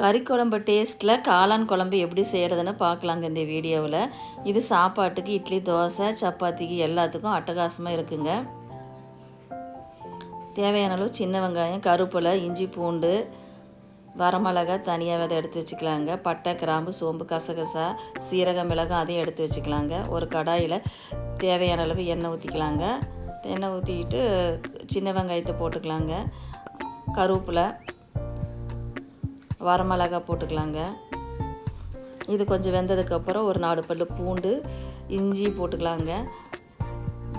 கறி குழம்பு டேஸ்ட்டில் காளான் குழம்பு எப்படி செய்கிறதுன்னு பார்க்கலாங்க இந்த வீடியோவில். இது சாப்பாட்டுக்கு, இட்லி, தோசை, சப்பாத்திக்கு எல்லாத்துக்கும் அட்டகாசமாக இருக்குங்க. தேவையான அளவு சின்ன வெங்காயம், கருவேப்பிலை, இஞ்சி, பூண்டு, வரமிளகாய் தனியாக விதை எடுத்து வச்சுக்கலாங்க. பட்டை, கிராம்பு, சோம்பு, கசகசா, சீரகம், மிளகாய் அதையும் எடுத்து வச்சுக்கலாங்க. ஒரு கடாயில் தேவையான அளவு எண்ணெய் ஊற்றிக்கலாங்க. எண்ணெய் ஊற்றிக்கிட்டு சின்ன வெங்காயத்தை போட்டுக்கலாங்க. கருவேப்பிலை, வரமிளகாய் போட்டுக்கலாங்க. இது கொஞ்சம் வெந்ததுக்கப்புறம் ஒரு 4 பல்லு பூண்டு, இஞ்சி போட்டுக்கலாங்க.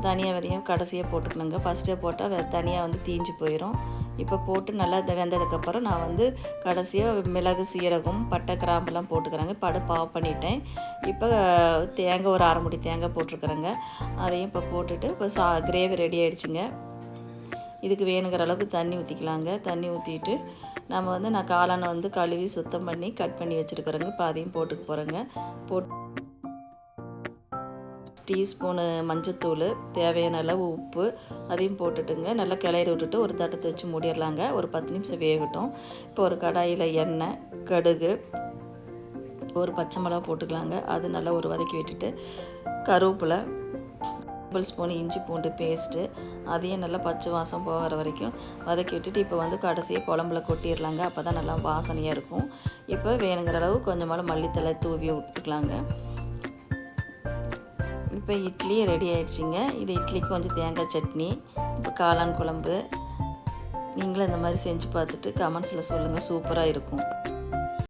தனியாக விதையும் கடைசியாக போட்டுக்கணுங்க. ஃபஸ்ட்டே போட்டால் தனியாக தீஞ்சு போயிடும். இப்போ போட்டு நல்லா வெந்ததுக்கப்புறம் நான் கடைசியாக மிளகு, சீரகம், பட்டை, கிராம்பெல்லாம் போட்டுக்கிறேங்க. இப்போ அடுப்பு ஆஃப் பண்ணிட்டேன். இப்போ தேங்காய் ஒரு 1/2 மூடி தேங்காய் போட்டிருக்கிறேங்க. அதையும் இப்போ போட்டுட்டு இப்போ கிரேவி ரெடி ஆகிடுச்சுங்க. இதுக்கு வேணுங்கிற அளவுக்கு தண்ணி ஊற்றிக்கலாங்க. தண்ணி ஊற்றிட்டு நம்ம நான் காளானை கழுவி சுத்தம் பண்ணி கட் பண்ணி வச்சுருக்கிறேங்க. இப்போ அதையும் போட்டுக்க போகிறேங்க. டீஸ்பூனு மஞ்சத்தூள், தேவையான அளவு உப்பு அதையும் போட்டுட்டுங்க நல்லா கிளறி விட்டுட்டு ஒரு தட்டத்தை வச்சு மூடிடலாங்க. ஒரு 10 நிமிஷம் வேகட்டும். இப்போ ஒரு கடாயில் எண்ணெய், கடுகு, ஒரு பச்சை மிளகா போட்டுக்கலாங்க. அது நல்லா ஒரு வதக்கி விட்டுட்டு கருவேப்பிலை, 1 ஸ்பூன் இஞ்சி பூண்டு பேஸ்ட்டு அதையும் நல்லா பச்சை வாசம் போகிற வரைக்கும் வதக்கி விட்டுட்டு இப்போ கடைசியாக குழம்புல கொட்டிடலாங்க. அப்போ தான் நல்லா வாசனையாக இருக்கும். இப்போ வேணுங்கிற அளவு கொஞ்சமாக மல்லித்தலை தூவி விட்டுக்கலாங்க. இப்போ இட்லி ரெடி ஆகிடுச்சிங்க. இது இட்லிக்கு கொஞ்சம் தேங்காய் சட்னி, இப்போ காளான் குழம்பு. நீங்களும் இந்த மாதிரி செஞ்சு பார்த்துட்டு கமெண்ட்ஸில் சொல்லுங்கள். சூப்பராக இருக்கும்.